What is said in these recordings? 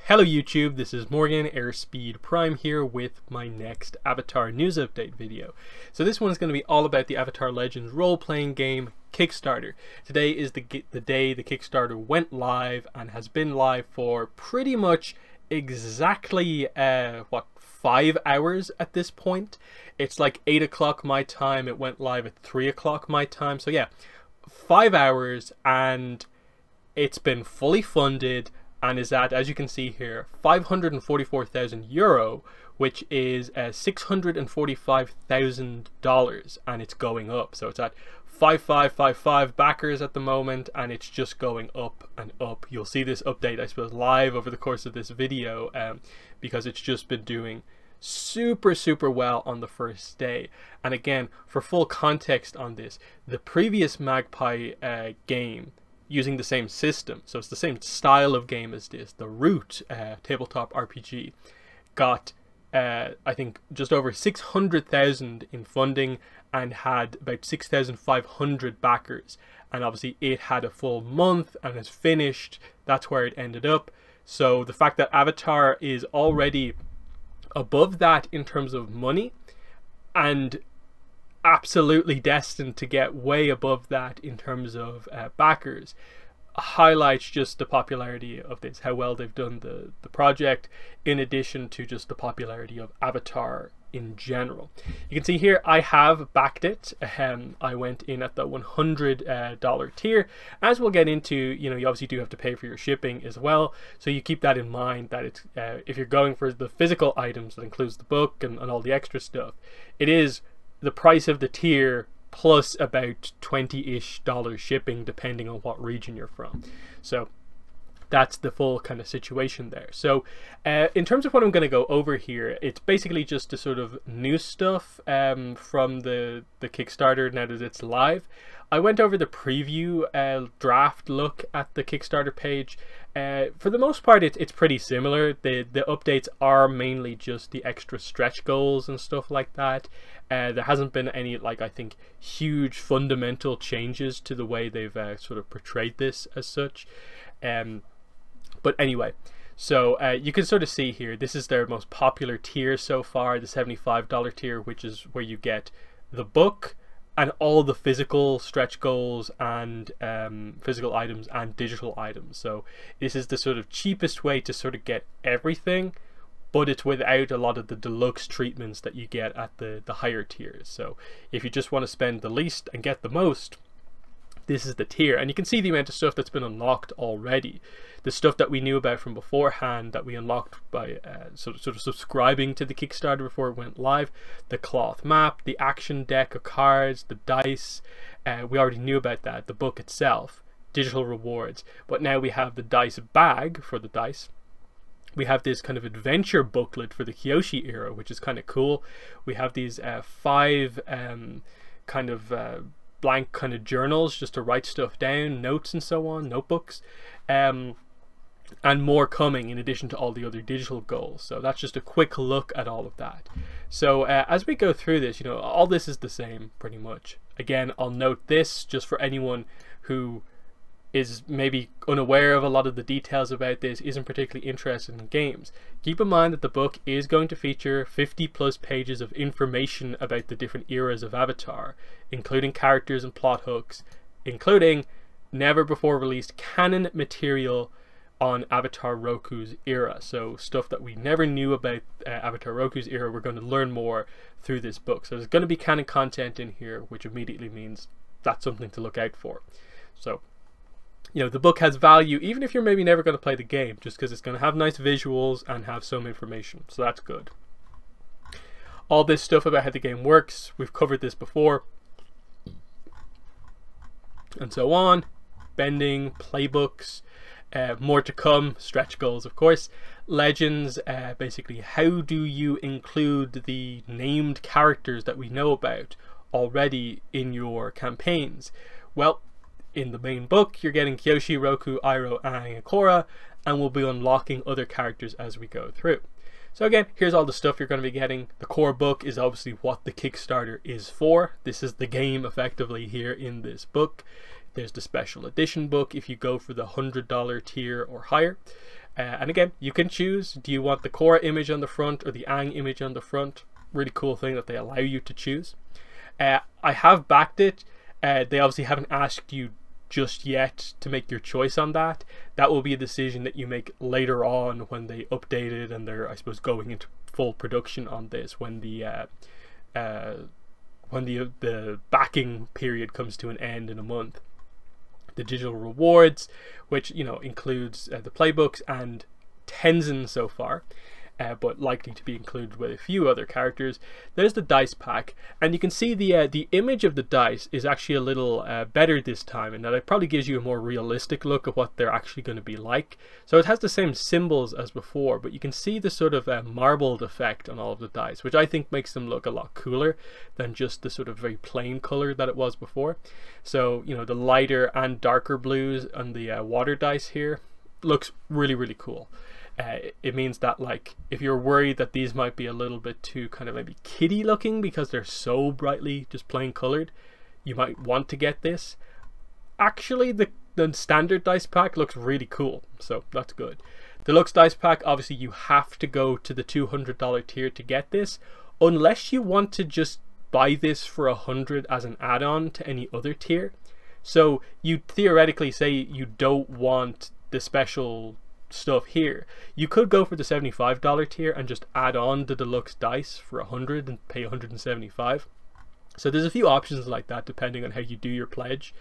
Hello YouTube, this is Morgan Airspeed Prime here with my next Avatar news update video. So this one is going to be all about the Avatar Legends role-playing game Kickstarter. Today is the day the Kickstarter went live and has been live for pretty much exactly 5 hours at this point. It's like 8 o'clock my time. It went live at 3 o'clock my time. So yeah, 5 hours, and it's been fully funded and is at, as you can see here, 544,000 euro, which is $645,000, and it's going up. So it's at 5555 backers at the moment, and it's just going up and up. You'll see this update, I suppose, live over the course of this video, because it's just been doing super well on the first day. And again, for full context on this, the previous Magpie game, using the same system, so it's the same style of game as this, the Root tabletop RPG, got I think just over 600,000 in funding and had about 6,500 backers, and obviously it had a full month and has finished. That's where it ended up. So the fact that Avatar is already above that in terms of money, and absolutely destined to get way above that in terms of backers, highlights just the popularity of this, how well they've done the project, in addition to just the popularity of Avatar in general. You can see here I have backed it. I went in at the $100 tier. As we'll get into, you obviously do have to pay for your shipping as well, so you keep that in mind, that it's if you're going for the physical items that includes the book and all the extra stuff, it is the price of the tier plus about $20-ish shipping, depending on what region you're from. So that's the full kind of situation there. So in terms of what I'm going to go over here, it's basically just the sort of new stuff from the Kickstarter now that it's live. I went over the preview draft look at the Kickstarter page. For the most part, it's pretty similar. The updates are mainly just the extra stretch goals and stuff like that. There hasn't been any, I think, huge fundamental changes to the way they've sort of portrayed this as such. But anyway, so you can sort of see here, this is their most popular tier so far, the $75 tier, which is where you get the book and all the physical stretch goals and physical items and digital items. So this is the sort of cheapest way to sort of get everything, but it's without a lot of the deluxe treatments that you get at the higher tiers. So if you just want to spend the least and get the most, this is the tier. And you can see the amount of stuff that's been unlocked already. The stuff that we knew about from beforehand that we unlocked by sort of subscribing to the Kickstarter before it went live. The cloth map, the action deck of cards, the dice. We already knew about that. The book itself, digital rewards. But now we have the dice bag for the dice. We have this kind of adventure booklet for the Kyoshi era, which is kind of cool. We have these 5 kind of blank kind of journals just to write stuff down, notes and so on, notebooks, and more coming in addition to all the other digital goals. So that's just a quick look at all of that. So as we go through this, all this is the same pretty much. Again, I'll note this just for anyone who is maybe unaware of a lot of the details about this, isn't particularly interested in games. Keep in mind that the book is going to feature 50+ pages of information about the different eras of Avatar, including characters and plot hooks, including never before released canon material on Avatar Roku's era. So stuff that we never knew about Avatar Roku's era, we're going to learn more through this book. So there's going to be canon content in here, which immediately means that's something to look out for. So the book has value even if you're maybe never going to play the game, just because it's going to have nice visuals and have some information, so that's good. All this stuff about how the game works, we've covered this before, and so on. Bending, playbooks, more to come, stretch goals of course, legends, basically how do you include the named characters that we know about already in your campaigns. Well, in the main book, you're getting Kyoshi, Roku, Iroh, Aang, and Korra, and we'll be unlocking other characters as we go through. So again, here's all the stuff you're going to be getting. The core book is obviously what the Kickstarter is for. This is the game effectively here in this book. There's the special edition book if you go for the $100 tier or higher. And again, you can choose, do you want the Korra image on the front or the Aang image on the front? Really cool thing that they allow you to choose. I have backed it. They obviously haven't asked you just yet to make your choice on that. That will be a decision that you make later on when they update it and they're, I suppose, going into full production on this, when the backing period comes to an end in a month. The digital rewards, which, you know, includes the playbooks and Tenzin so far, but likely to be included with a few other characters. There's the dice pack, and you can see the image of the dice is actually a little better this time, and that it probably gives you a more realistic look at what they're actually going to be like. So it has the same symbols as before, but you can see the sort of marbled effect on all of the dice, which I think makes them look a lot cooler than just the sort of very plain color that it was before. So, you know, the lighter and darker blues on the water dice here looks really, really cool. It means that, like, if you're worried that these might be a little bit too kind of maybe kiddie looking because they're so brightly just plain colored, you might want to get this. Actually, the standard dice pack looks really cool, so that's good. Deluxe dice pack, obviously you have to go to the $200 tier to get this, unless you want to just buy this for $100 as an add-on to any other tier. So you theoretically say you don't want the special stuff here, you could go for the $75 tier and just add on the deluxe dice for $100 and pay $175. So there's a few options like that depending on how you do your pledge.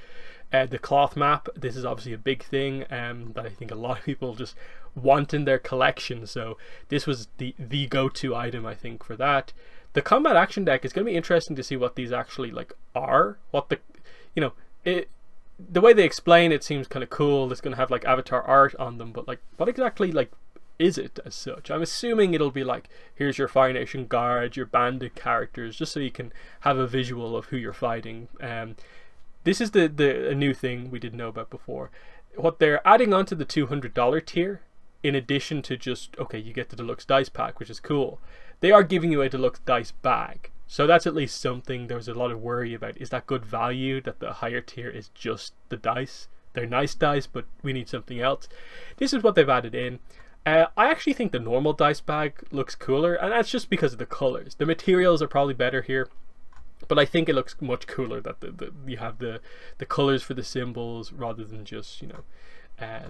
The cloth map, this is obviously a big thing that I think a lot of people just want in their collection, so this was the go-to item, I think, for that. The combat action deck is going to be interesting to see what these actually like are, what the, you know, the way they explain it seems kind of cool. It's going to have like avatar art on them, but like what exactly like is it as such? I'm assuming it'll be like, here's your Fire Nation guards, your bandit characters, just so you can have a visual of who you're fighting. This is a new thing we didn't know about before. What they're adding onto the $200 tier, in addition to just, okay, you get the deluxe dice pack, which is cool, they are giving you a deluxe dice bag. So that's at least something. There was a lot of worry about, is that good value that the higher tier is just the dice? They're nice dice, but we need something else. This is what they've added in. I actually think the normal dice bag looks cooler, and that's just because of the colors. The materials are probably better here, but I think it looks much cooler that you have the colors for the symbols rather than just, you know,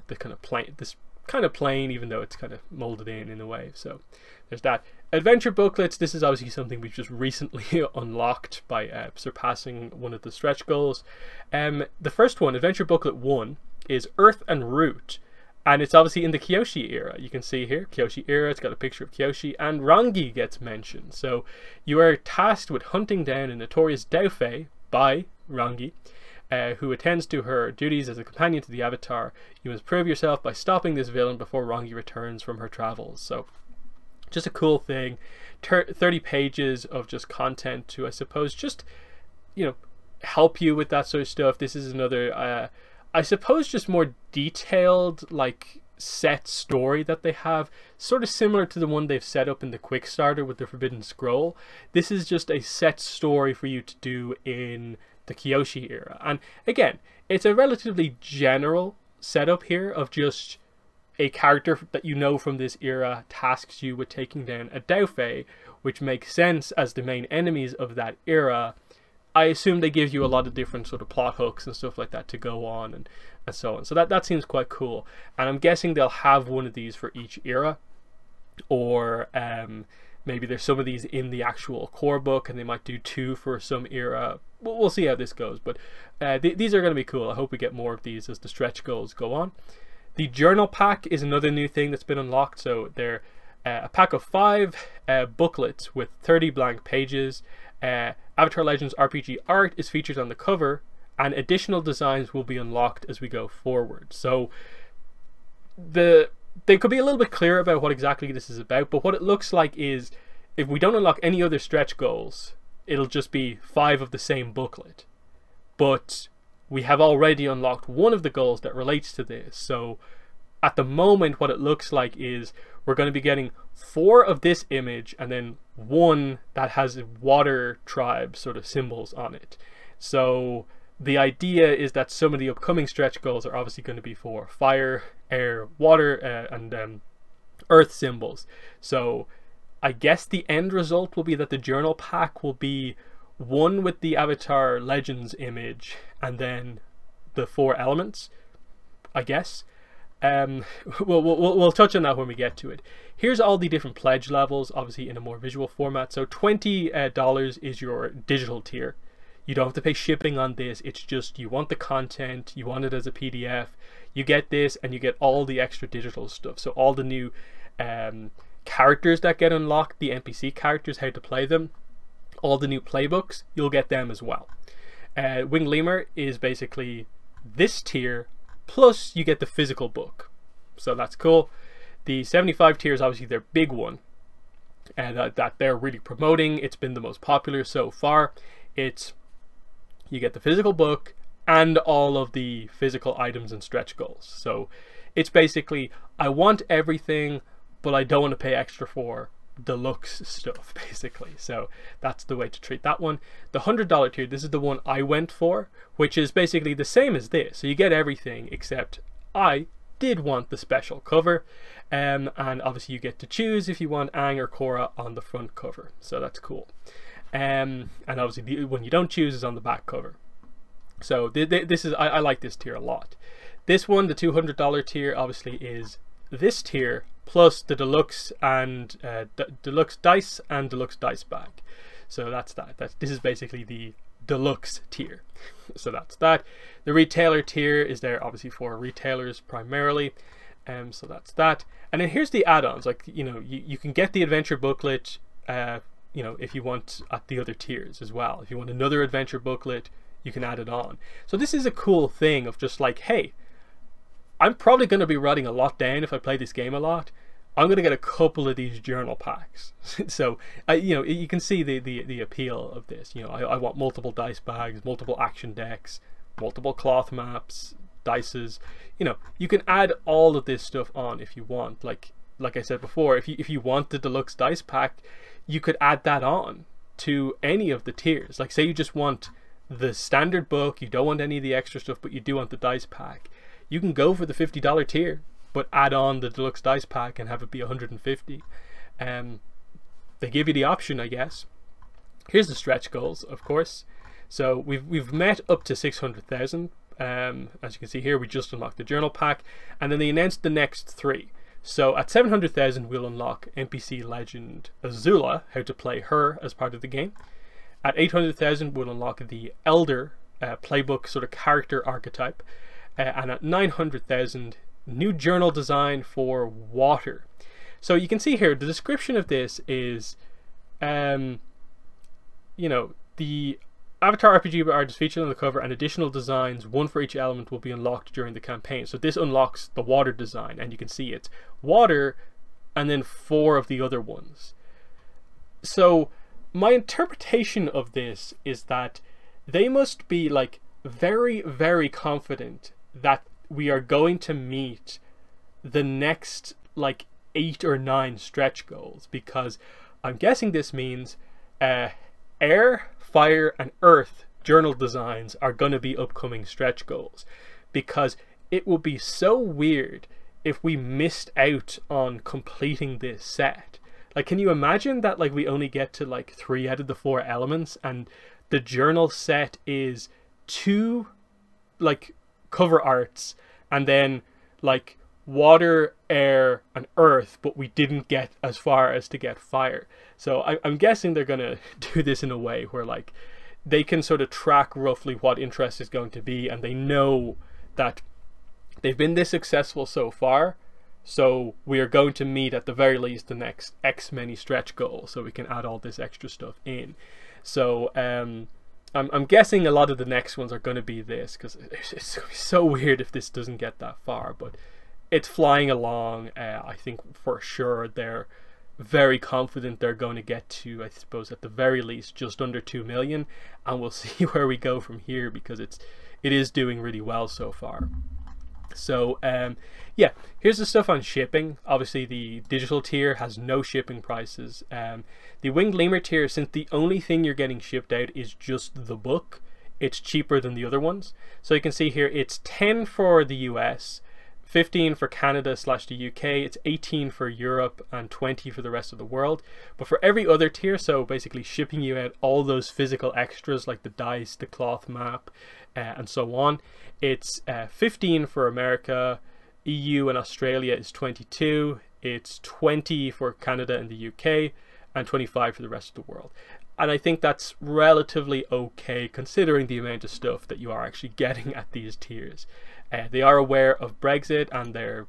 the kind of plain, this kind of plain, even though it's kind of molded in a way. So there's that. Adventure booklets, this is obviously something we've just recently unlocked by surpassing one of the stretch goals. The first one, Adventure Booklet 1, is Earth and Root, and it's obviously in the Kyoshi era. You can see here, Kyoshi era, it's got a picture of Kyoshi, and Rangi gets mentioned. So you are tasked with hunting down a notorious Daofei by Rangi, who attends to her duties as a companion to the Avatar. You must prove yourself by stopping this villain before Rangi returns from her travels. So just a cool thing. 30 pages of just content to, I suppose, just, you know, help you with that sort of stuff. This is another, I suppose, just more detailed, like, set story that they have, sort of similar to the one they've set up in the Kickstarter with the Forbidden Scroll. This is just a set story for you to do in the Kyoshi era, and again, it's a relatively general setup here of just a character that you know from this era tasks you with taking down a Daofei, which makes sense as the main enemies of that era. I assume they give you a lot of different sort of plot hooks and stuff like that to go on and so on. So that seems quite cool, and I'm guessing they'll have one of these for each era, or maybe there's some of these in the actual core book and they might do 2 for some era. We'll see how this goes, but these are going to be cool. I hope we get more of these as the stretch goals go on. The journal pack is another new thing that's been unlocked. So they're a pack of 5 booklets with 30 blank pages. Avatar Legends RPG art is featured on the cover, and additional designs will be unlocked as we go forward. So they could be a little bit clearer about what exactly this is about, but what it looks like is, if we don't unlock any other stretch goals, it'll just be 5 of the same booklet. But we have already unlocked one of the goals that relates to this. So at the moment, what it looks like is we're going to be getting 4 of this image and then 1 that has water tribe sort of symbols on it. So the idea is that some of the upcoming stretch goals are obviously going to be for fire, air, water, and earth symbols. So I guess the end result will be that the journal pack will be one with the Avatar Legends image and then the 4 elements, I guess. We'll touch on that when we get to it. Here's all the different pledge levels, obviously in a more visual format. So $20 is your digital tier. You don't have to pay shipping on this. It's just you want the content, you want it as a PDF. You get this and you get all the extra digital stuff. So all the new characters that get unlocked, the NPC characters, how to play them, all the new playbooks, you'll get them as well. Winged Lemur is basically this tier, plus you get the physical book. So that's cool. The 75 tier is obviously their big one, and that they're really promoting. It's been the most popular so far. You get the physical book and all of the physical items and stretch goals. So it's basically, I want everything, but I don't want to pay extra for deluxe stuff, basically. So that's the way to treat that one. The $100 tier, this is the one I went for, which is basically the same as this. So you get everything, except I did want the special cover, and obviously you get to choose if you want Aang or Korra on the front cover. So that's cool. And obviously the one you don't choose is on the back cover. So this is, I like this tier a lot. This one, the $200 tier, obviously is this tier plus the deluxe and deluxe dice and deluxe dice bag. So that's that. This is basically the deluxe tier. So that's that. The retailer tier is there obviously for retailers primarily. So that's that. And then here's the add-ons. Like, you know, you can get the adventure booklet, you know, if you want at the other tiers as well. If you want another adventure booklet, you can add it on. So this is a cool thing of just like, hey, I'm probably going to be writing a lot down if I play this game a lot. I'm going to get a couple of these journal packs. So, you know, you can see the appeal of this. You know, I want multiple dice bags, multiple action decks, multiple cloth maps, dices. You know, you can add all of this stuff on if you want. Like I said before, if you want the deluxe dice pack, you could add that on to any of the tiers. Like, say you just want the standard book, you don't want any of the extra stuff, but you do want the dice pack. You can go for the $50 tier, but add on the deluxe dice pack and have it be $150. They give you the option, I guess. Here's the stretch goals, of course. So we've met up to 600,000. As you can see here, we just unlocked the journal pack, and then they announced the next 3. So at 700,000, we'll unlock NPC legend Azula, how to play her as part of the game. At 800,000, we'll unlock the Elder playbook sort of character archetype. And at 900,000, new journal design for water. So you can see here, the description of this is, you know, the Avatar RPG art is featured on the cover, and additional designs, one for each element, will be unlocked during the campaign. So this unlocks the water design, and you can see it's water and then 4 of the other ones. So my interpretation of this is that they must be like very, very confident that we are going to meet the next like 8 or 9 stretch goals, because I'm guessing this means air, fire and earth journal designs are going to be upcoming stretch goals, because it would be so weird if we missed out on completing this set. Like, can you imagine that like we only get to like 3 out of the 4 elements, and the journal set is 2 like cover arts and then like water, air and earth, but we didn't get as far as to get fire. So I'm guessing they're gonna do this in a way where like they can sort of track roughly what interest is going to be, and they know that they've been this successful so far, so we are going to meet at the very least the next X many stretch goals, so we can add all this extra stuff in. So I'm guessing a lot of the next ones are going to be this, because it's so weird if this doesn't get that far, but it's flying along. I think for sure they're very confident they're going to get to, I suppose at the very least, just under 2 million, and we'll see where we go from here, because it is doing really well so far. So yeah, here's the stuff on shipping. Obviously the digital tier has no shipping prices. The Winged Lemur tier, since the only thing you're getting shipped out is just the book, it's cheaper than the other ones. So you can see here it's 10 for the US, 15 for Canada / the UK, it's 18 for Europe, and 20 for the rest of the world. But for every other tier, so basically shipping you out all those physical extras like the dice, the cloth map, and so on, it's 15 for America, EU and Australia is 22, it's 20 for Canada and the UK, and 25 for the rest of the world. And I think that's relatively okay considering the amount of stuff that you are actually getting at these tiers. They are aware of Brexit, and they're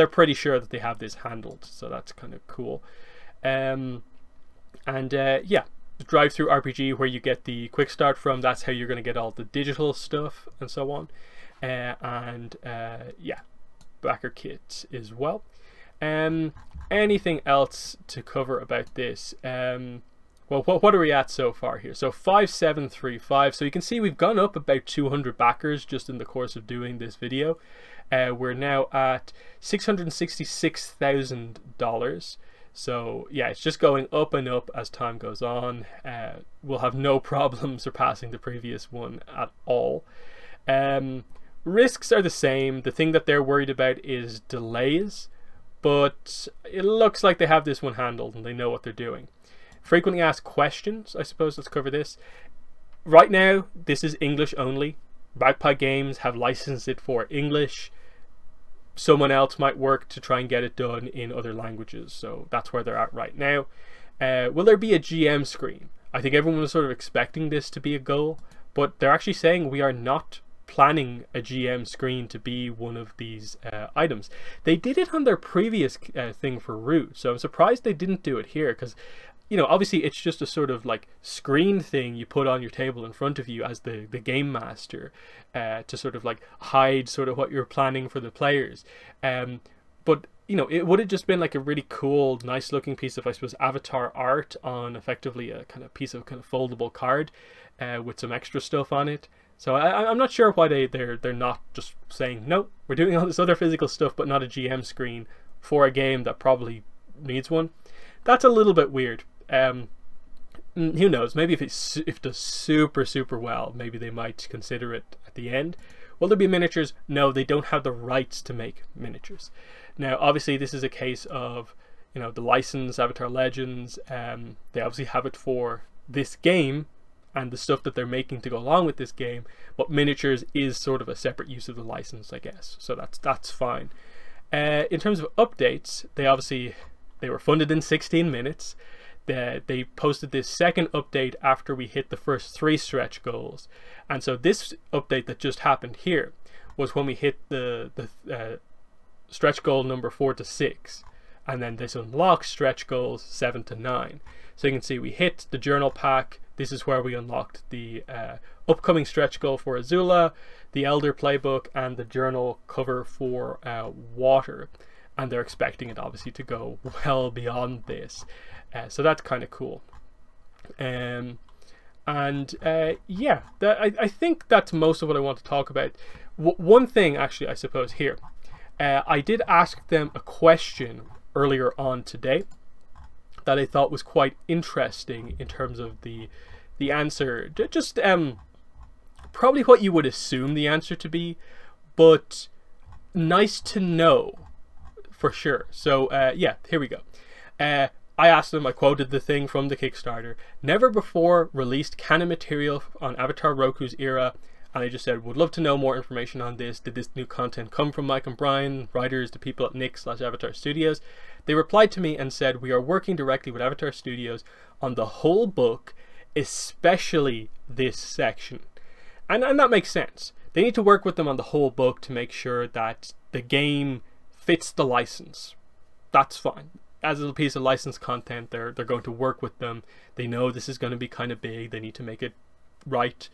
pretty sure that they have this handled, so that's kind of cool. Yeah, the drive-through RPG, where you get the quick start from, that's how you're going to get all the digital stuff and so on. Yeah, backer kit as well. Anything else to cover about this? Well, what are we at so far here? So 5735. So you can see we've gone up about 200 backers just in the course of doing this video. We're now at $666,000. So yeah, it's just going up and up as time goes on. We'll have no problem surpassing the previous one at all. Risks are the same. The thing that they're worried about is delays, but it looks like they have this one handled and they know what they're doing. Frequently asked questions, I suppose let's cover this. Right now, this is English only. Magpie Games have licensed it for English. Someone else might work to try and get it done in other languages, so that's where they're at right now. Will there be a GM screen? I think everyone was sort of expecting this to be a goal, but they're actually saying we are not planning a GM screen to be one of these items. They did it on their previous thing for Root, so I'm surprised they didn't do it here, because you know, obviously it's just a sort of like screen thing you put on your table in front of you as the game master to sort of like hide sort of what you're planning for the players. But you know, it would have just been like a really cool, nice looking piece of, I suppose, avatar art on effectively a kind of piece of kind of foldable card with some extra stuff on it. So I'm not sure why they're not just saying, no, we're doing all this other physical stuff but not a GM screen for a game that probably needs one. That's a little bit weird. Who knows, maybe if it does super well, maybe they might consider it at the end. Will there be miniatures? No, they don't have the rights to make miniatures. Now obviously this is a case of, you know, the license Avatar Legends, they obviously have it for this game and the stuff that they're making to go along with this game, but miniatures is sort of a separate use of the license, I guess, so that's fine. In terms of updates, they were funded in 16 minutes. They posted this second update after we hit the first 3 stretch goals, and so this update that just happened here was when we hit the stretch goal number 4 to 6, and then this unlocks stretch goals 7 to 9. So you can see we hit the journal pack. This is where we unlocked the upcoming stretch goal for Azula, the Elder playbook, and the journal cover for Water, and they're expecting it obviously to go well beyond this. So that's kind of cool. Yeah, I think that's most of what I want to talk about. One thing actually, I suppose here, I did ask them a question earlier on today that I thought was quite interesting in terms of the answer. Just probably what you would assume the answer to be, but nice to know for sure. So yeah, here we go. I asked them, I quoted the thing from the Kickstarter, never before released canon material on Avatar Roku's era, and I just said, would love to know more information on this. Did this new content come from Mike and Brian, writers, the people at Nick/Avatar Studios? They replied to me and said, we are working directly with Avatar Studios on the whole book, especially this section. And that makes sense. They need to work with them on the whole book to make sure that the game fits the license. That's fine. As a piece of licensed content, they're going to work with them. They know this is going to be kind of big. They need to make it right.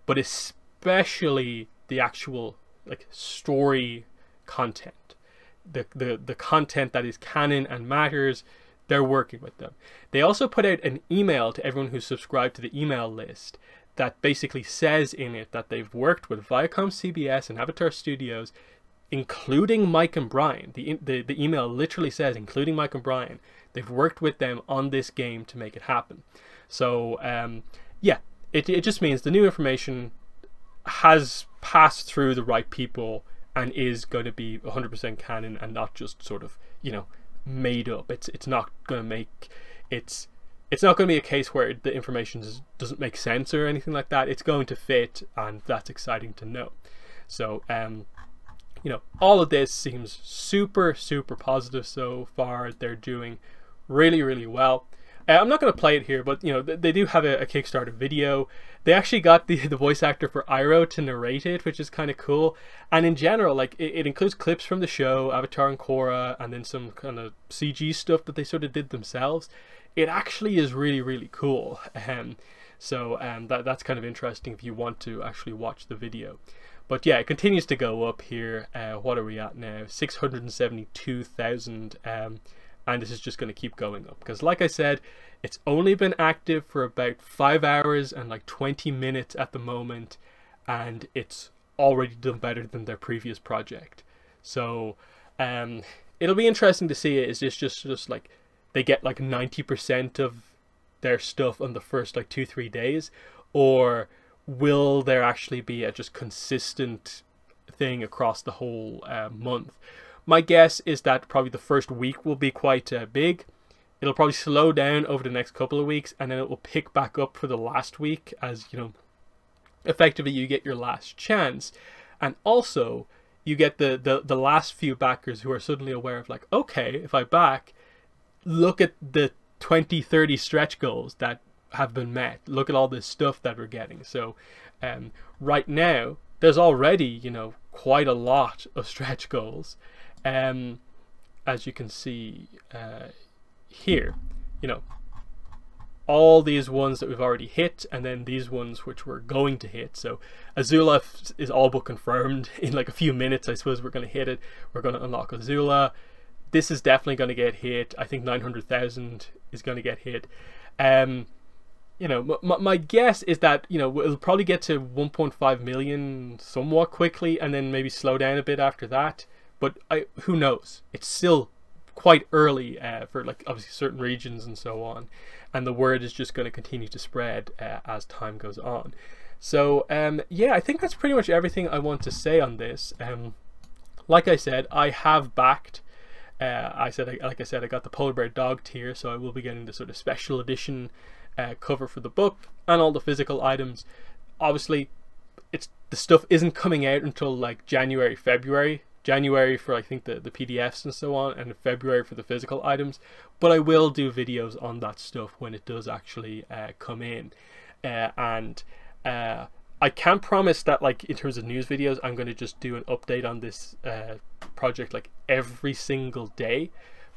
But especially the actual like story content, the content that is canon and matters, they're working with them. They also put out an email to everyone who's subscribed to the email list that basically says in it that they've worked with Viacom CBS and Avatar Studios, including Mike and Brian. The email literally says, including Mike and Brian. They've worked with them on this game to make it happen. So yeah, it just means the new information has passed through the right people and is going to be 100% canon and not just sort of, you know, made up. It's not going to make it's not going to be a case where the information doesn't make sense or anything like that. It's going to fit, and that's exciting to know. So you know, all of this seems super positive so far. They're doing really well. I'm not going to play it here, but you know, they do have a Kickstarter video. They actually got the voice actor for Iroh to narrate it, which is kind of cool. And in general, like it includes clips from the show, Avatar and Korra, and then some kind of CG stuff that they sort of did themselves. It actually is really cool. So that's kind of interesting if you want to actually watch the video. But yeah, it continues to go up here. What are we at now? 672,000. And this is just going to keep going up, because like I said, it's only been active for about 5 hours and like 20 minutes at the moment, and it's already done better than their previous project. So it'll be interesting to see. Is this just like they get like 90% of their stuff on the first like 2-3 days, or will there actually be a just consistent thing across the whole month? My guess is that probably the first week will be quite big. It'll probably slow down over the next couple of weeks, and then it will pick back up for the last week, as you know, effectively you get your last chance. And also you get the last few backers who are suddenly aware of like, okay, if I back, look at the 20-30 stretch goals that have been met. Look at all this stuff that we're getting. So right now there's already, you know, quite a lot of stretch goals. As you can see here, you know, all these ones that we've already hit, and then these ones which we're going to hit. So Azula is all but confirmed. In like a few minutes, I suppose we're going to hit it. We're going to unlock Azula. This is definitely going to get hit. I think 900,000 is going to get hit. You know, my guess is that, you know, we'll probably get to 1.5 million somewhat quickly, and then maybe slow down a bit after that. But who knows? It's still quite early for like obviously certain regions and so on, and the word is just going to continue to spread as time goes on. So yeah, I think that's pretty much everything I want to say on this. Like I said, I have backed. Like I said, I got the Polar Bear Dog tier, so I will be getting the sort of special edition cover for the book and all the physical items. Obviously, the stuff isn't coming out until like January for I think the PDFs and so on, and February for the physical items. But I will do videos on that stuff when it does actually come in, and I can't promise that, like, in terms of news videos, I'm going to just do an update on this project like every single day,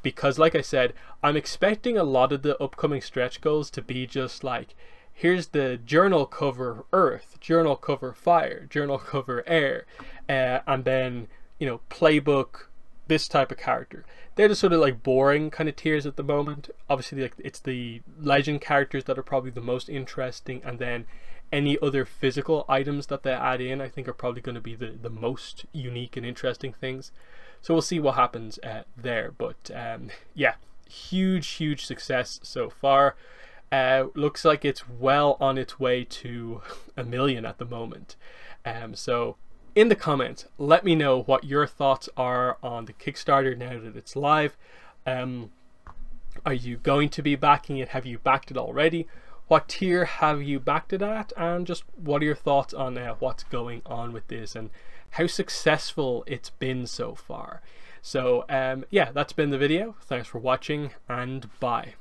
because like I said, I'm expecting a lot of the upcoming stretch goals to be just like, here's the journal cover Earth, journal cover Fire, journal cover Air, and then, you know, playbook this type of character. They're the sort of like boring kind of tiers at the moment. Obviously, like, it's the legend characters that are probably the most interesting, and then any other physical items that they add in, I think, are probably going to be the most unique and interesting things. So we'll see what happens there. But yeah, huge success so far. Looks like it's well on its way to 1 million at the moment. So in the comments, let me know what your thoughts are on the Kickstarter now that it's live. Are you going to be backing it? Have you backed it already? What tier have you backed it at? And just what are your thoughts on what's going on with this and how successful it's been so far? So yeah, that's been the video. Thanks for watching, and bye.